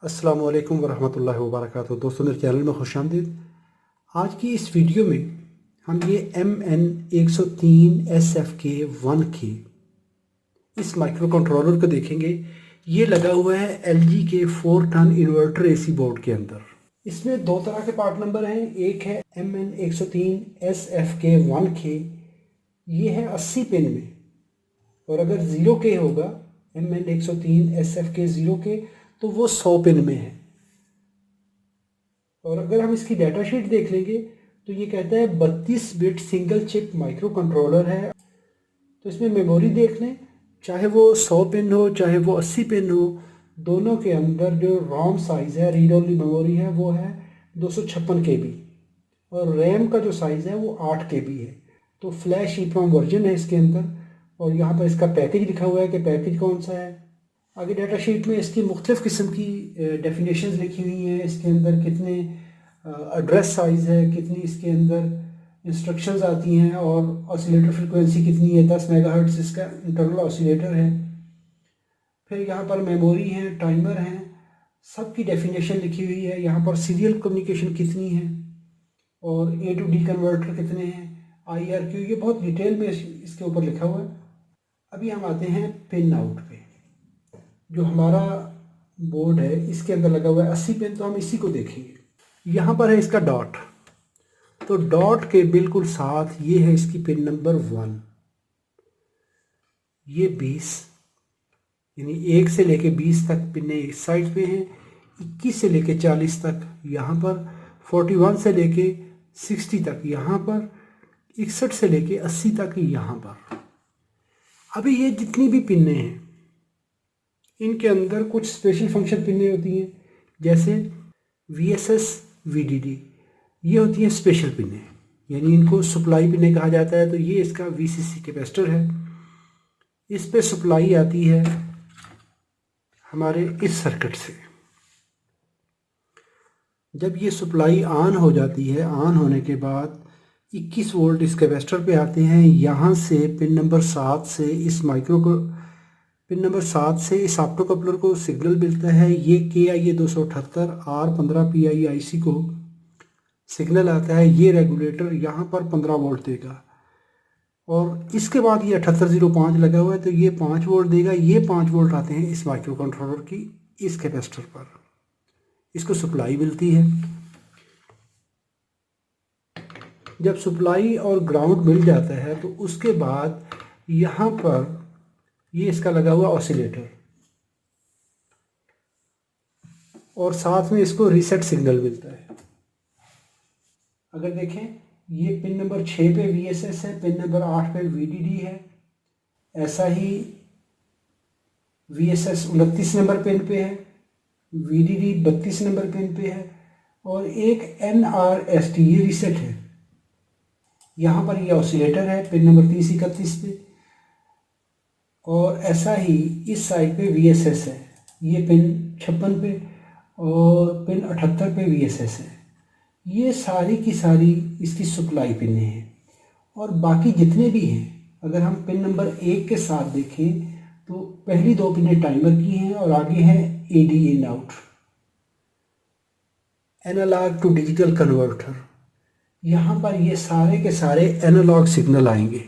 अस्सलामु अलैकुम वरहमतुल्लाहि वबरकातुहू। दोस्तों, मेरे चैनल में खुशामदीद। आज की इस वीडियो में हम ये MN103SFK1K इस माइक्रो कंट्रोलर को देखेंगे। ये लगा हुआ है LG के 4 टन इन्वर्टर AC बोर्ड के अंदर। इसमें दो तरह के पार्ट नंबर हैं। एक है MN103SFK1K, ये है 80 पिन में, और अगर 0K होगा MN103SFK0K तो वो 100 पिन में है। और अगर हम इसकी डाटा शीट देख लेंगे तो ये कहता है 32 bit single chip micro controller है। तो इसमें मेमोरी देख लें, चाहे वो 100 पिन हो चाहे वो 80 पिन हो, दोनों के अंदर जो रोम साइज़ है, रीड ओनली मेमोरी है, वो है 256 KB, और रैम का जो साइज़ है वो 8 KB है। तो फ्लैश EEPROM वर्जन है इसके अंदर, और यहाँ पर इसका पैकेज लिखा हुआ है कि पैकेज कौन सा है। आगे डाटा शीट में इसकी मुख्तलिफ़ किस्म की डेफिनेशंस लिखी हुई हैं। इसके अंदर कितने एड्रेस साइज़ है, कितनी इसके अंदर इंस्ट्रक्शंस आती हैं, और ऑसिलेटर फ्रिक्वेंसी कितनी है, 10 मेगाहर्ट्ज़ इसका इंटरनल ऑसिलेटर है। फिर यहाँ पर मेमोरी है, टाइमर हैं, सब की डेफिनेशन लिखी हुई है। यहाँ पर सीरियल कम्युनिकेशन कितनी है, और A to D कन्वर्टर कितने हैं, IRQ, ये बहुत डिटेल में इसके ऊपर लिखा हुआ है। अभी हम आते हैं पिन आउट पे। जो हमारा बोर्ड है इसके अंदर लगा हुआ है 80 पिन, तो हम इसी को देखेंगे। यहाँ पर है इसका डॉट, तो डॉट के बिल्कुल साथ ये है इसकी पिन नंबर 1। ये 20, यानी 1 से लेके 20 तक पिने इस साइड पे हैं। 21 से लेके 40 तक यहाँ पर, 41 से लेके 60 तक यहाँ पर, 61 से लेके 80 तक यहाँ पर। अभी ये जितनी भी पिने हैं इनके अंदर कुछ स्पेशल फंक्शन पिने होती हैं, जैसे VSS VDD, ये होती हैं स्पेशल पिने, यानी इनको सप्लाई पिने कहा जाता है। तो ये इसका VCC कैपेसिटर है, इस पे सप्लाई आती है हमारे इस सर्किट से। जब ये सप्लाई ऑन हो जाती है, ऑन होने के बाद 21 वोल्ट इस कैपेसिटर पे आते हैं। यहाँ से पिन नंबर 7 से इस ऑप्टो कपलर को सिग्नल मिलता है। ये KIA 278 R15 PIIC को सिग्नल आता है। ये रेगुलेटर यहाँ पर 15 वोल्ट देगा, और इसके बाद ये 7805 लगा हुआ है, तो ये 5 वोल्ट देगा। ये 5 वोल्ट आते हैं इस माइक्रो कंट्रोलर की इस कैपेसिटर पर, इसको सप्लाई मिलती है। जब सप्लाई और ग्राउंड मिल जाता है तो उसके बाद यहाँ पर ये इसका लगा हुआ ऑसिलेटर, और साथ में इसको रीसेट सिग्नल मिलता है। अगर देखें, ये पिन नंबर 6 पे VSS है, पिन नंबर 8 पे VDD है। ऐसा ही VSS 29 नंबर पिन पे है, VDD 32 नंबर पिन पे है, और एक NRST ये रीसेट है। यहाँ पर ये ऑसिलेटर है पिन नंबर 30-31 पे, और ऐसा ही इस साइड पे VSS है, ये पिन 56 पे, और पिन 78 पे VSS है। ये सारी की सारी इसकी सप्लाई पिने हैं। और बाकी जितने भी हैं, अगर हम पिन नंबर 1 के साथ देखें तो पहली 2 पिनें टाइमर की हैं, और आगे है AD in out, analogue to digital converter. यहाँ पर ये सारे के सारे एनालॉग सिग्नल आएंगे।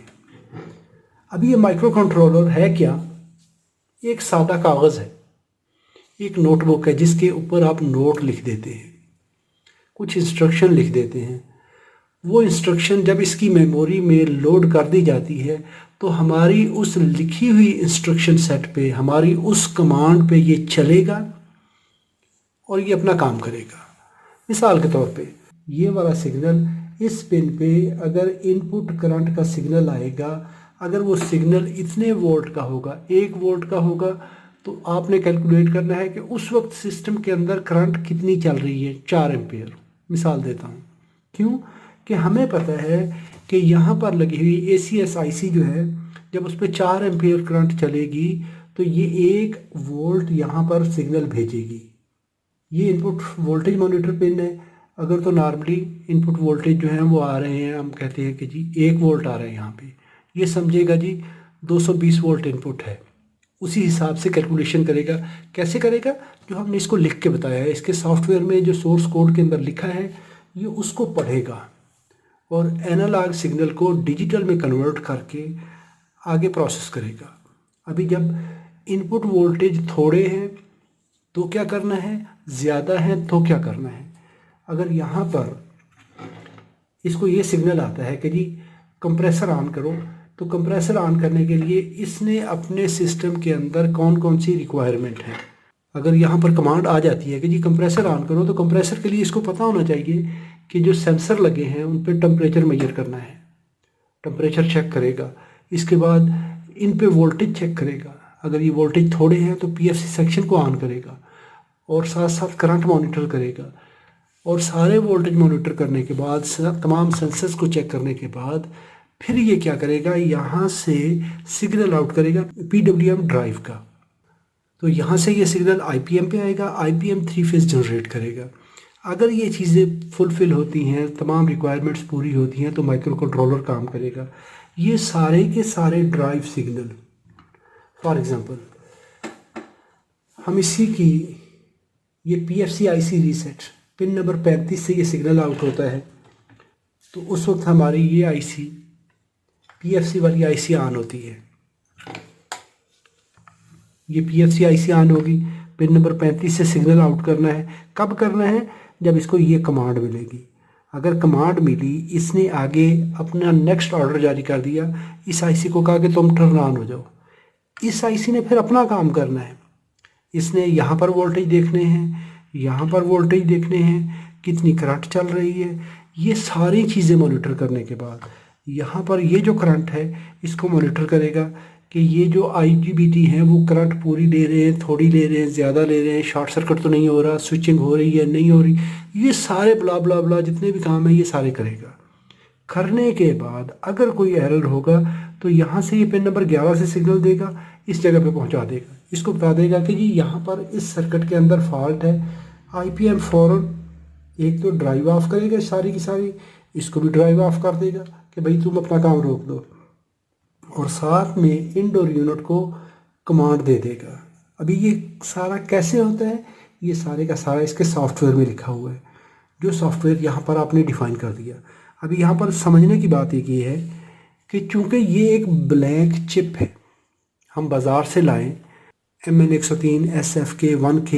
अभी ये माइक्रो कंट्रोलर है क्या? एक सादा कागज़ है, एक नोटबुक है, जिसके ऊपर आप नोट लिख देते हैं, कुछ इंस्ट्रक्शन लिख देते हैं। वो इंस्ट्रक्शन जब इसकी मेमोरी में लोड कर दी जाती है तो हमारी उस लिखी हुई इंस्ट्रक्शन सेट पे, हमारी उस कमांड पे ये चलेगा और ये अपना काम करेगा। मिसाल के तौर पे ये वाला सिग्नल इस पिन पे अगर इनपुट करंट का सिग्नल आएगा, अगर वो सिग्नल इतने वोल्ट का होगा, 1 वोल्ट का होगा, तो आपने कैलकुलेट करना है कि उस वक्त सिस्टम के अंदर करंट कितनी चल रही है, 4 एम्पियर। मिसाल देता हूँ, क्यों कि हमें पता है कि यहाँ पर लगी हुई ACS IC जो है, जब उस पर 4 एम्पियर करंट चलेगी तो ये 1 वोल्ट यहाँ पर सिग्नल भेजेगी। ये इनपुट वोल्टेज मॉनिटर पिन है। अगर तो नॉर्मली इनपुट वोल्टेज जो है वो आ रहे हैं, हम कहते हैं कि जी 1 वोल्ट आ रहे हैं यहाँ पे, ये समझेगा जी 220 वोल्ट इनपुट है। उसी हिसाब से कैलकुलेशन करेगा। कैसे करेगा? जो हमने इसको लिख के बताया है, इसके सॉफ्टवेयर में जो सोर्स कोड के अंदर लिखा है ये उसको पढ़ेगा और एनालॉग सिग्नल को डिजिटल में कन्वर्ट करके आगे प्रोसेस करेगा। अभी जब इनपुट वोल्टेज थोड़े हैं तो क्या करना है, ज़्यादा है तो क्या करना है। अगर यहाँ पर इसको ये सिग्नल आता है कि जी कंप्रेसर ऑन करो, तो कंप्रेसर ऑन करने के लिए इसने अपने सिस्टम के अंदर कौन कौन सी रिक्वायरमेंट है। अगर यहाँ पर कमांड आ जाती है कि जी कंप्रेसर ऑन करो, तो कंप्रेसर के लिए इसको पता होना चाहिए कि जो सेंसर लगे हैं उन पर टेम्परेचर मेजर करना है, टेम्परेचर चेक करेगा। इसके बाद इन पे वोल्टेज चेक करेगा, अगर ये वोल्टेज थोड़े हैं तो पीएफसी सेक्शन को ऑन करेगा और साथ साथ करंट मॉनिटर करेगा। और सारे वोल्टेज मॉनिटर करने के बाद, तमाम सेंसर्स को चेक करने के बाद फिर ये क्या करेगा, यहाँ से सिग्नल आउट करेगा पीडब्ल्यूएम ड्राइव का। तो यहाँ से ये सिग्नल आईपीएम पे आएगा, आईपीएम 3 फेज जनरेट करेगा। अगर ये चीज़ें फुलफ़िल होती हैं, तमाम रिक्वायरमेंट्स पूरी होती हैं, तो माइक्रो कंट्रोलर काम करेगा। ये सारे के सारे ड्राइव सिग्नल, फॉर एग्ज़ाम्पल हम इसी की ये PFC IC reset pin number 35 से ये सिग्नल आउट होता है, तो उस वक्त हमारी ये आईसी पीएफसी वाली आईसी ऑन होती है। ये पीएफसी आईसी ऑन होगी, पिन नंबर 35 से सिग्नल आउट करना है। कब करना है? जब इसको ये कमांड मिलेगी। अगर कमांड मिली, इसने आगे अपना नेक्स्ट ऑर्डर जारी कर दिया, इस आईसी को कहा कि तुम टर्न ऑन हो जाओ। इस आईसी ने फिर अपना काम करना है। इसने यहाँ पर वोल्टेज देखने हैं, यहाँ पर वोल्टेज देखने हैं, कितनी करंट चल रही है, ये सारी चीज़ें मॉनिटर करने के बाद यहाँ पर ये जो करंट है इसको मॉनिटर करेगा कि ये जो आईजीबीटी हैं वो करंट पूरी ले रहे हैं, थोड़ी ले रहे हैं, ज़्यादा ले रहे हैं, शॉर्ट सर्किट तो नहीं हो रहा, स्विचिंग हो रही है नहीं हो रही, ये सारे ब्ला ब्ला ब्ला जितने भी काम है ये सारे करेगा। करने के बाद अगर कोई एरर होगा तो यहाँ से ये पिन नंबर 11 से सिग्नल देगा, इस जगह पे पहुँचा देगा। इसको बता देगा कि जी यहाँ पर इस सर्किट के अंदर फॉल्ट है। आईपीएम फ़ौरन एक तो ड्राइव ऑफ करेगा सारी की सारी, इसको भी ड्राइव ऑफ कर देगा कि भाई तुम अपना काम रोक दो, और साथ में इंडोर यूनिट को कमांड दे देगा। अभी ये सारा कैसे होता है, ये सारे का सारा इसके सॉफ्टवेयर में लिखा हुआ है, जो सॉफ्टवेयर यहाँ पर आपने डिफ़ाइन कर दिया। अभी यहाँ पर समझने की बात एक ये है कि चूँकि ये एक ब्लैंक चिप है, हम बाज़ार से लाएं MN103 SF के 1K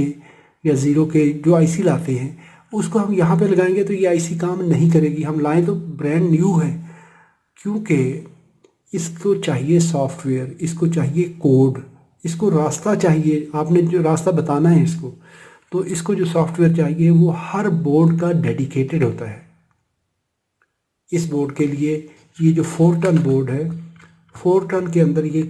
या 0K जो आईसी लाते हैं, उसको हम यहाँ पे लगाएंगे तो ये आईसी काम नहीं करेगी। हम लाएं तो ब्रांड न्यू है, क्योंकि इसको चाहिए सॉफ्टवेयर, इसको चाहिए कोड, इसको रास्ता चाहिए, आपने जो रास्ता बताना है इसको, तो इसको जो सॉफ्टवेयर चाहिए वो हर बोर्ड का डेडिकेटेड होता है। इस बोर्ड के लिए ये जो 4 टन बोर्ड है, 4 टन के अंदर ये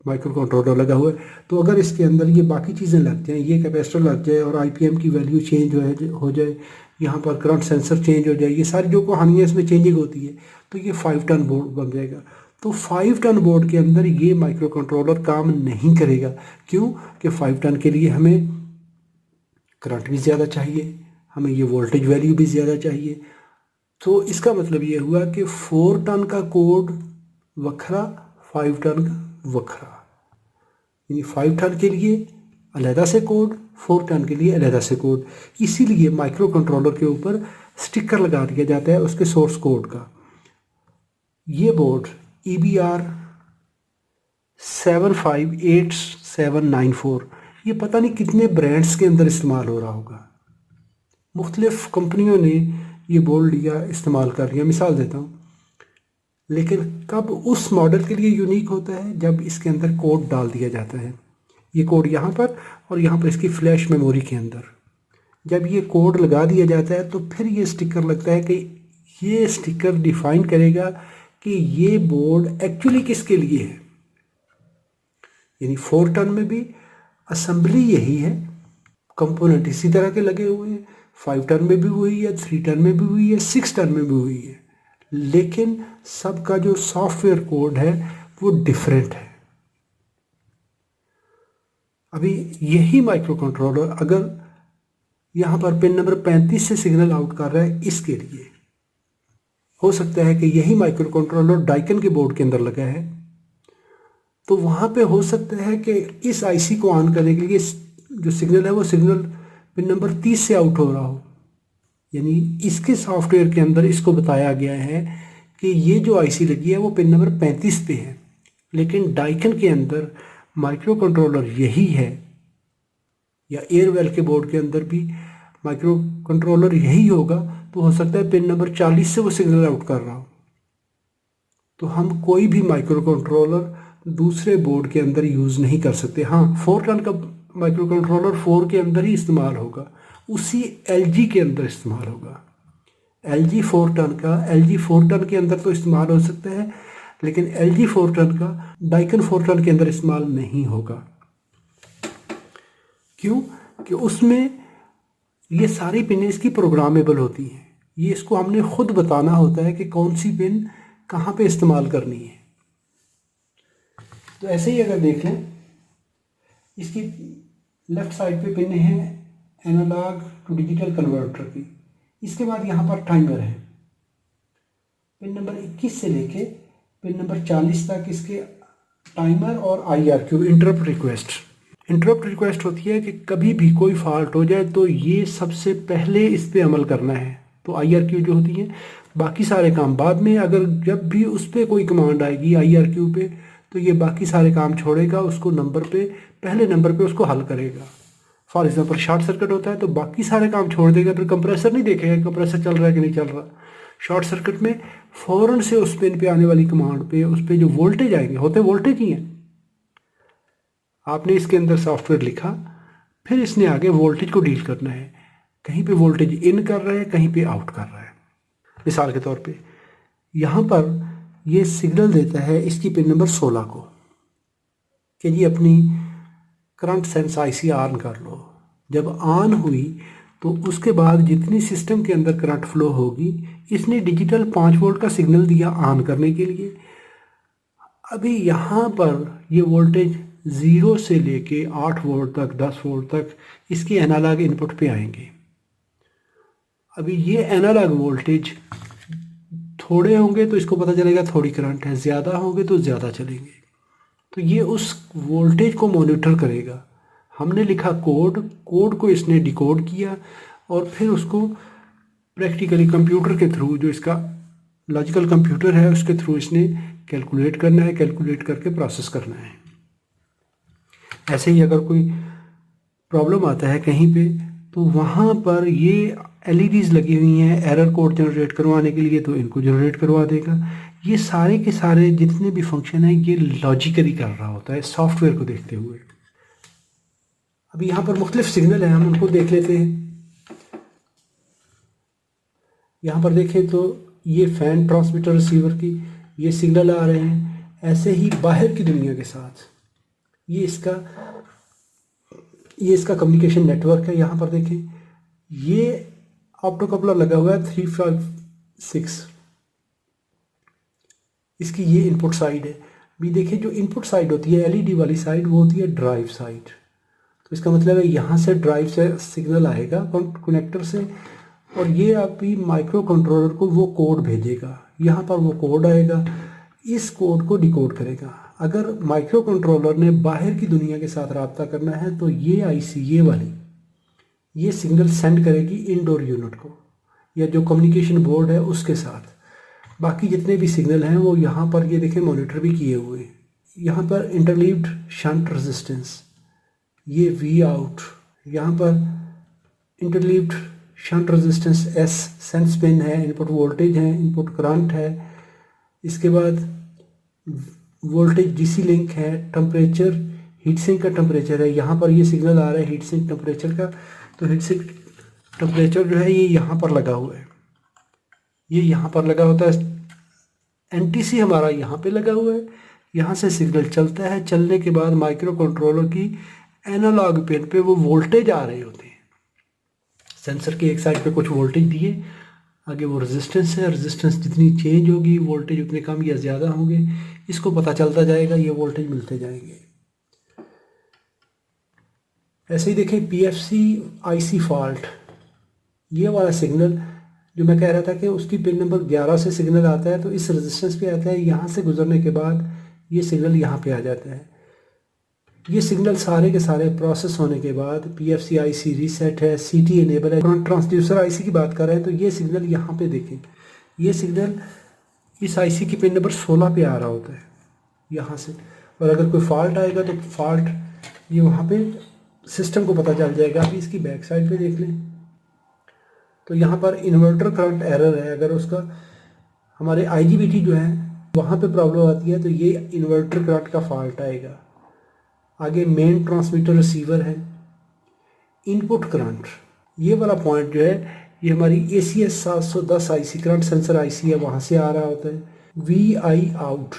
माइक्रो कंट्रोलर लगा हुआ है, तो अगर इसके अंदर ये बाकी चीज़ें लग जाएँ, ये कैपेसिटर लग जाए और आईपीएम की वैल्यू चेंज हो जाए, यहाँ पर करंट सेंसर चेंज हो जाए, ये सारी जो कहानियाँ इसमें चेंजिंग होती है, तो ये 5 टन बोर्ड बन जाएगा। तो 5 टन बोर्ड के अंदर ये माइक्रो कंट्रोलर काम नहीं करेगा। क्यों? कि 5 टन के लिए हमें करंट भी ज़्यादा चाहिए, हमें ये वोल्टेज वैल्यू भी ज़्यादा चाहिए। तो इसका मतलब ये हुआ कि 4 टन का कोड वखरा, 5 टन का वखरा, यानी 5 टन के लिए अलहदा से कोड, 4 टन के लिए अलहदा से कोड। इसीलिए माइक्रो कंट्रोलर के ऊपर स्टिकर लगा दिया जाता है उसके सोर्स कोड का। ये बोर्ड EBR 758794, ये पता नहीं कितने ब्रांड्स के अंदर इस्तेमाल हो रहा होगा, मुख्तलिफ कंपनियों ने ये बोर्ड लिया, इस्तेमाल कर लिया। मिसाल देता हूँ, लेकिन कब उस मॉडल के लिए यूनिक होता है जब इसके अंदर कोड डाल दिया जाता है। ये कोड यहाँ पर और यहाँ पर इसकी फ्लैश मेमोरी के अंदर जब ये कोड लगा दिया जाता है, तो फिर ये स्टिकर लगता है कि ये स्टिकर डिफाइन करेगा कि ये बोर्ड एक्चुअली किसके लिए है। यानी 4 टन में भी असेंबली यही है, कंपोनेंट इसी तरह के लगे हुए हैं, 5 टन में भी हुई है, 3 टन में भी हुई है, 6 टन में भी हुई है, लेकिन सबका जो सॉफ्टवेयर कोड है वो डिफरेंट है। अभी यही माइक्रो कंट्रोलर अगर यहाँ पर पिन नंबर 35 से सिग्नल आउट कर रहा है, इसके लिए हो सकता है कि यही माइक्रो कंट्रोलर डाइकन के बोर्ड के अंदर लगा है, तो वहाँ पे हो सकता है कि इस आईसी को ऑन करने के लिए जो सिग्नल है वो सिग्नल पिन नंबर 30 से आउट हो रहा हो। यानी इसके सॉफ्टवेयर के अंदर इसको बताया गया है कि ये जो आईसी लगी है वो पिन नंबर 35 पे है, लेकिन डाइकन के अंदर माइक्रो कंट्रोलर यही है, या एयरवेल के बोर्ड के अंदर भी माइक्रो कंट्रोलर यही होगा, तो हो सकता है पिन नंबर 40 से वो सिग्नल आउट कर रहा हो। तो हम कोई भी माइक्रो कंट्रोलर दूसरे बोर्ड के अंदर यूज़ नहीं कर सकते। हाँ, 4 टन का माइक्रो कंट्रोलर 4 के अंदर ही इस्तेमाल होगा, उसी एलजी के अंदर इस्तेमाल होगा। एलजी 4 टन के अंदर तो इस्तेमाल हो सकता है, लेकिन एलजी 4 टन का डाइकन 4 टन के अंदर इस्तेमाल नहीं होगा। क्यों? कि उसमें ये सारी पिन इसकी प्रोग्रामेबल होती हैं। ये इसको हमने खुद बताना होता है कि कौन सी पिन कहाँ पे इस्तेमाल करनी है। तो ऐसे ही अगर देख लें, इसकी लेफ्ट साइड पे पिन है एनालॉग टू डिजिटल कन्वर्टर की। इसके बाद यहाँ पर टाइमर है, पिन नंबर 21 से लेके पिन नंबर 40 तक इसके टाइमर और IRQ इंटरप्ट रिक्वेस्ट होती है कि कभी भी कोई फॉल्ट हो जाए तो ये सबसे पहले इस पे अमल करना है। तो IRQ जो होती है, बाकी सारे काम बाद में, अगर जब भी उस पर कोई कमांड आएगी IRQ पे, तो ये बाकी सारे काम छोड़ेगा, उसको पहले नंबर पे उसको हल करेगा। फॉर एग्जाम्पल शॉर्ट सर्किट होता है तो बाकी सारे काम छोड़ देगा, फिर कंप्रेसर नहीं देखेगा कंप्रेसर चल रहा है कि नहीं चल रहा। शॉर्ट सर्किट में फ़ौरन से उस पिन पे आने वाली कमांड पे उस पर जो वोल्टेज आएंगे, होते वोल्टेज ही हैं, आपने इसके अंदर सॉफ्टवेयर लिखा, फिर इसने आगे वोल्टेज को डील करना है। कहीं पे वोल्टेज इन कर रहा है, कहीं पे आउट कर रहा है। मिसाल के तौर पे यहाँ पर ये सिग्नल देता है इसकी पिन नंबर 16 को कि जी अपनी करंट सेंस आईसी ऑन कर लो। जब ऑन हुई तो उसके बाद जितनी सिस्टम के अंदर करंट फ्लो होगी, इसने डिजिटल 5 वोल्ट का सिग्नल दिया ऑन करने के लिए। अभी यहाँ पर ये वोल्टेज 0 से लेके 8 वोल्ट तक, 10 वोल्ट तक इसके एनालॉग इनपुट पे आएंगे। अभी ये एनालॉग वोल्टेज थोड़े होंगे तो इसको पता चलेगा थोड़ी करंट है, ज़्यादा होंगे तो ज़्यादा चलेंगे। तो ये उस वोल्टेज को मॉनिटर करेगा। हमने लिखा कोड को इसने डिकोड किया और फिर उसको प्रैक्टिकली कंप्यूटर के थ्रू, जो इसका लॉजिकल कंप्यूटर है उसके थ्रू इसने कैलकुलेट करना है, कैलकुलेट करके प्रोसेस करना है। ऐसे ही अगर कोई प्रॉब्लम आता है कहीं पे, तो वहाँ पर ये LEDs लगी हुई हैं एरर कोड जनरेट करवाने के लिए, तो इनको जनरेट करवा देगा। ये सारे के सारे जितने भी फंक्शन हैं ये लॉजिकली कर रहा होता है सॉफ्टवेयर को देखते हुए। अभी यहाँ पर मुख्तलिफ सिग्नल हैं, हम उनको देख लेते हैं। यहाँ पर देखें तो ये फ़ैन ट्रांसमीटर रिसीवर की ये सिग्नल आ रहे हैं। ऐसे ही बाहर की दुनिया के साथ ये इसका कम्युनिकेशन नेटवर्क है। यहाँ पर देखें ये ऑप्टो कपलर लगा हुआ है 356, इसकी ये इनपुट साइड है। भी देखिए जो इनपुट साइड होती है LED वाली साइड, वो होती है ड्राइव साइड। तो इसका मतलब है यहाँ से ड्राइव से सिग्नल आएगा कनेक्टर से, और ये अभी माइक्रो कंट्रोलर को वो कोड भेजेगा। यहाँ पर वो कोड आएगा, इस कोड को डिकोड करेगा। अगर माइक्रो कंट्रोलर ने बाहर की दुनिया के साथ रब्ता करना है तो ये आईसी ये वाली ये सिग्नल सेंड करेगी इंडोर यूनिट को, या जो कम्युनिकेशन बोर्ड है उसके साथ। बाकी जितने भी सिग्नल हैं वो यहाँ पर ये देखें मॉनिटर भी किए हुए हैं। यहाँ पर इंटरलीव्ड शंट रेजिस्टेंस, ये V आउट, यहाँ पर interleaved shunt resistance S sense pin है, इनपुट वोल्टेज है, इनपुट करंट है। इसके बाद वोल्टेज DC लिंक है, टेम्परेचर हीट सिंक का टेम्परेचर है। यहाँ पर ये सिग्नल आ रहा है हीट सिंक टेम्परेचर का, तो हीट सिंक टेम्परेचर जो है ये यहाँ पर लगा हुआ है, ये यहाँ पर लगा होता है। NTC हमारा यहाँ पे लगा हुआ है। यहाँ से सिग्नल चलता है, चलने के बाद माइक्रो कंट्रोलर की एनालॉग पिन पे वो वोल्टेज आ रहे होते हैं। सेंसर की एक साइड पे कुछ वोल्टेज दिए, आगे वो रेजिस्टेंस है, रेजिस्टेंस जितनी चेंज होगी वोल्टेज उतने कम या ज़्यादा होंगे, इसको पता चलता जाएगा, ये वोल्टेज मिलते जाएंगे। ऐसे ही देखें PFC IC फॉल्ट, ये वाला सिग्नल जो मैं कह रहा था कि उसकी पिन नंबर 11 से सिग्नल आता है, तो इस रेजिस्टेंस पे आता है। यहाँ से गुजरने के बाद ये सिग्नल यहाँ पे आ जाता है। ये सिग्नल सारे के सारे प्रोसेस होने के बाद PFC IC रीसेट है, CT इनेबल है, ट्रांसड्यूसर IC की बात कर रहे हैं तो ये सिग्नल यहाँ पे देखें, ये सिग्नल इस IC की पिन नंबर 16 पे आ रहा होता है यहाँ से। और अगर कोई फॉल्ट आएगा तो फॉल्ट ये वहाँ पे सिस्टम को पता चल जाएगा। अभी इसकी बैक साइड पे देख लें तो यहाँ पर इन्वर्टर करंट एरर है। अगर उसका हमारे IGBT जो है वहाँ पे प्रॉब्लम आती है तो ये इन्वर्टर करंट का फॉल्ट आएगा। आगे मेन ट्रांसमीटर रिसीवर है, इनपुट करंट, ये वाला पॉइंट जो है ये हमारी ACS 710 IC current sensor IC है, वहाँ से आ रहा होता है। VI आउट,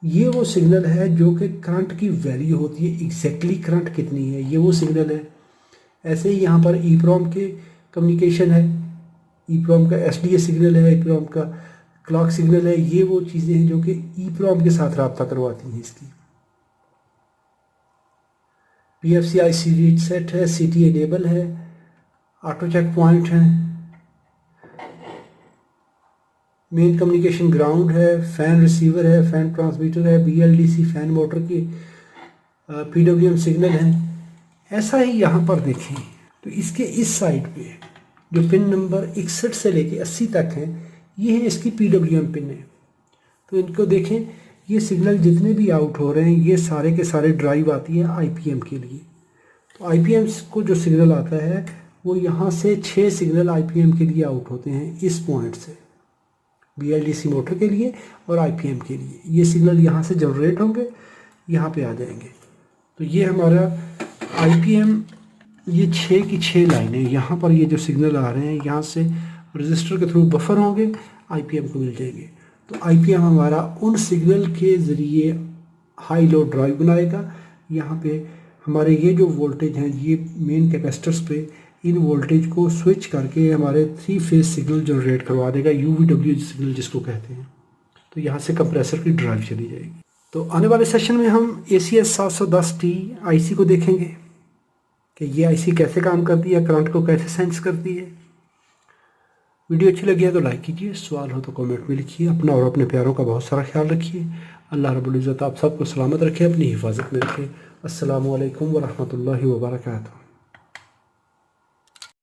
ये वो सिग्नल है जो कि करंट की वैल्यू होती है, एग्जैक्टली करंट कितनी है, ये वो सिग्नल है। ऐसे ही यहाँ पर EEPROM के कम्युनिकेशन है, EEPROM का SDA सिग्नल है, EEPROM का क्लॉक सिग्नल है, ये वो चीज़ें हैं जो कि EEPROM के साथ रब्ता करवाती हैं इसकी। PFC IC रीसेट है, CT इनेबल है, ऑटो चेक पॉइंट है, मेन कम्युनिकेशन ग्राउंड है, फैन रिसीवर है, फैन ट्रांसमीटर है, BLDC फैन मोटर की PWM सिग्नल है। ऐसा ही यहाँ पर देखें तो इसके इस साइड पे जो पिन नंबर 61 से लेके 80 तक है, ये है इसकी PWM पिन है। तो इनको देखें, ये सिग्नल जितने भी आउट हो रहे हैं ये सारे के सारे ड्राइव आती है IPM के लिए। तो IPM को जो सिग्नल आता है वो यहाँ से 6 सिग्नल IPM के लिए आउट होते हैं इस पॉइंट से, BLDC मोटर के लिए और IPM के लिए। ये सिग्नल यहाँ से जनरेट होंगे, यहाँ पे आ जाएंगे। तो ये हमारा IPM, ये 6 की 6 लाइनें, यहाँ पर ये जो सिग्नल आ रहे हैं यहाँ से रजिस्टर के थ्रू बफर होंगे, IPM को मिल जाएंगे। तो IPM हमारा उन सिग्नल के ज़रिए हाई लो ड्राइव बनाएगा। यहाँ पे हमारे ये जो वोल्टेज हैं ये मेन कैपेसिटर्स पे इन वोल्टेज को स्विच करके हमारे 3 फेज सिग्नल जनरेट करवा देगा, UVW सिग्नल जिसको कहते हैं। तो यहाँ से कंप्रेसर की ड्राइव चली जाएगी। तो आने वाले सेशन में हम ACS 710T IC को देखेंगे कि ये IC कैसे काम करती है, करंट को कैसे सेंस करती है। वीडियो अच्छी लगी है तो लाइक कीजिए, सवाल हो तो कमेंट में लिखिए। अपना और अपने प्यारों का बहुत सारा ख्याल रखिए। अल्लाह रब्बुल इज़्ज़त आप सबको सलामत रखे, अपनी हिफाजत में रखे। अस्सलामु अलैकुम व रहमतुल्लाहि व बरकातुहू।